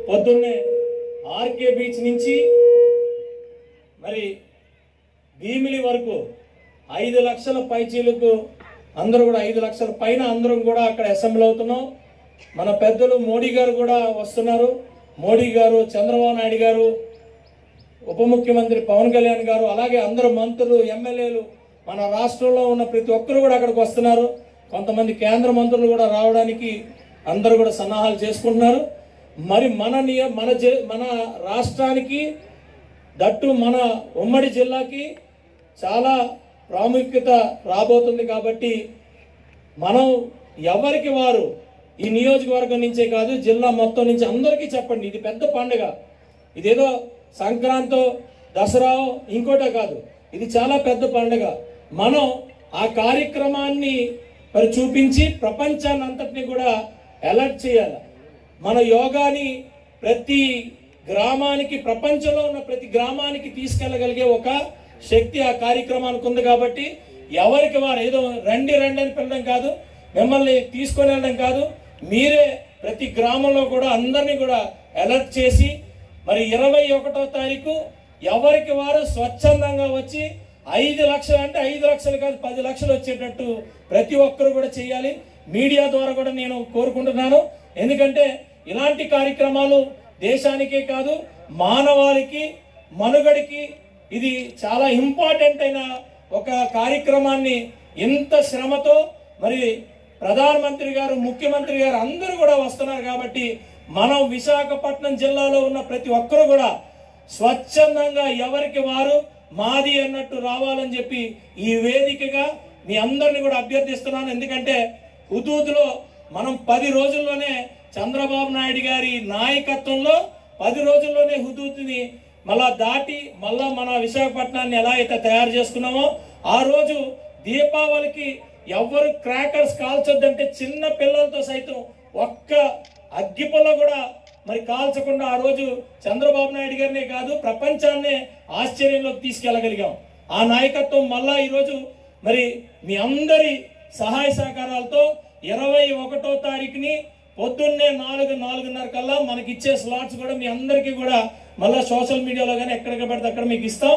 పొద్దున్నే RK beach నుంచి మరి భీమిలి వరకు 5 లక్షల పైచీలకు అందరూ కూడా 5 లక్షల పైన అందరం కూడా అక్కడ అసెంబ్లీ అవుతున్నాం. మన పెద్దలు మోడీ గారు కూడా వస్తున్నారు. మోడీ గారు, చంద్రబాబు నాయుడు గారు, ఉప ముఖ్యమంత్రి పవన్ కళ్యాణ్ గారు, అలాగే అందరూ మంత్రులు, ఎమ్మెల్యేలు, మన రాష్ట్రంలో ఉన్న ప్రతి ఒక్కరు కూడా అక్కడికి వస్తున్నారు. కొంతమంది కేంద్ర మంత్రులు కూడా రావడానికి అందరూ కూడా సన్నాహాలు చేసుకుంటున్నారు. మరి మన రాష్ట్రానికి దట్టు మన ఉమ్మడి జిల్లాకి చాలా ప్రాముఖ్యత రాబోతుంది. కాబట్టి మనం ఎవరికి వారు ఈ నియోజకవర్గం నుంచే కాదు, జిల్లా మొత్తం నుంచి అందరికీ చెప్పండి, ఇది పెద్ద పండుగ. ఇదేదో సంక్రాంతో, దసరా ఇంకోటే కాదు, ఇది చాలా పెద్ద పండుగ. మనం ఆ కార్యక్రమాన్ని మరి చూపించి ప్రపంచాన్ని అంతటినీ కూడా అలర్ట్ చేయాలి. మన యోగాని ప్రతి గ్రామానికి, ప్రపంచంలో ఉన్న ప్రతి గ్రామానికి తీసుకెళ్ళగలిగే ఒక శక్తి ఆ కార్యక్రమానికి ఉంది. కాబట్టి ఎవరికి వారు ఏదో రండి రండి అని పిలవడం కాదు, మిమ్మల్ని తీసుకొని వెళ్ళడం కాదు, మీరే ప్రతి గ్రామంలో కూడా అందరినీ కూడా అలర్ట్ చేసి మరి 21వ తారీఖు ఎవరికి వారు స్వచ్ఛందంగా వచ్చి 5 లక్షలు అంటే 5 లక్షలు కాదు 10 లక్షలు వచ్చేటట్టు ప్రతి ఒక్కరు కూడా చేయాలి. మీడియా ద్వారా కూడా నేను కోరుకుంటున్నాను. ఎందుకంటే ఇలాంటి కార్యక్రమాలు దేశానికే కాదు, మానవాళికి మనుగడికి ఇది చాలా ఇంపార్టెంట్ అయిన ఒక కార్యక్రమాన్ని ఇంత శ్రమతో మరి ప్రధానమంత్రి గారు, ముఖ్యమంత్రి గారు అందరూ కూడా వస్తున్నారు. కాబట్టి మనం విశాఖపట్నం జిల్లాలో ఉన్న ప్రతి ఒక్కరు కూడా స్వచ్ఛందంగా ఎవరికి వారు మాది అన్నట్టు రావాలని చెప్పి ఈ వేదికగా మీ అందరిని కూడా అభ్యర్థిస్తున్నాను. ఎందుకంటే హుదూద్లో మనం 10 రోజుల్లోనే చంద్రబాబు నాయుడు గారి నాయకత్వంలో 10 రోజుల్లోనే హుదూద్ని మళ్ళా దాటి మళ్ళా మన విశాఖపట్నాన్ని ఎలా అయితే తయారు చేసుకున్నామో, ఆ రోజు దీపావళికి ఎవరు క్రాకర్స్ కాల్చొద్దంటే చిన్న పిల్లలతో సైతం ఒక్క అగ్గిపుల్ల కూడా మరి కాల్చకుండా ఆ రోజు చంద్రబాబు నాయుడు గారినే కాదు ప్రపంచాన్నే ఆశ్చర్యంలోకి తీసుకెళ్లగలిగాం. ఆ నాయకత్వం మళ్ళా ఈరోజు మరి మీ అందరి సహాయ సహకారాలతో 21వ తారీఖుని పొద్దున్నే 4:30 కల్లా మనకి ఇచ్చే స్లాట్స్ కూడా మీ అందరికీ కూడా మళ్ళీ సోషల్ మీడియాలో కానీ ఎక్కడికి పడితే అక్కడ మీకు ఇస్తాం.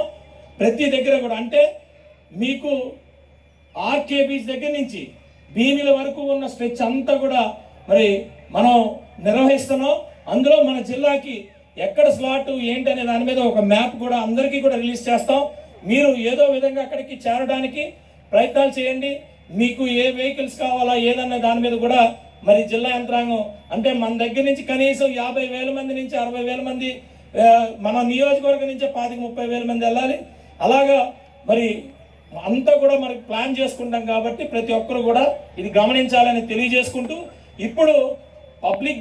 ప్రతి దగ్గర కూడా అంటే మీకు ఆర్కే బీచ్ దగ్గర నుంచి భీమిల వరకు ఉన్న స్ట్రెచ్ అంతా కూడా మరి మనం నిర్వహిస్తున్నాం. అందులో మన జిల్లాకి ఎక్కడ స్లాట్ ఏంటి అనే దాని మీద ఒక మ్యాప్ కూడా అందరికీ కూడా రిలీజ్ చేస్తాం. మీరు ఏదో విధంగా అక్కడికి చేరడానికి ప్రయత్నాలు చేయండి. మీకు ఏ వెహికల్స్ కావాలా ఏదన్న దాని మీద కూడా మరి జిల్లా యంత్రాంగం అంటే మన దగ్గర నుంచి కనీసం 50,000 మంది నుంచి 60,000 మంది, మన నియోజకవర్గం నుంచే 25,000-30,000 మంది వెళ్ళాలి. అలాగా మరి అంతా కూడా మనకి ప్లాన్ చేసుకుంటాం. కాబట్టి ప్రతి ఒక్కరు కూడా ఇది గమనించాలని తెలియజేసుకుంటూ ఇప్పుడు పబ్లిక్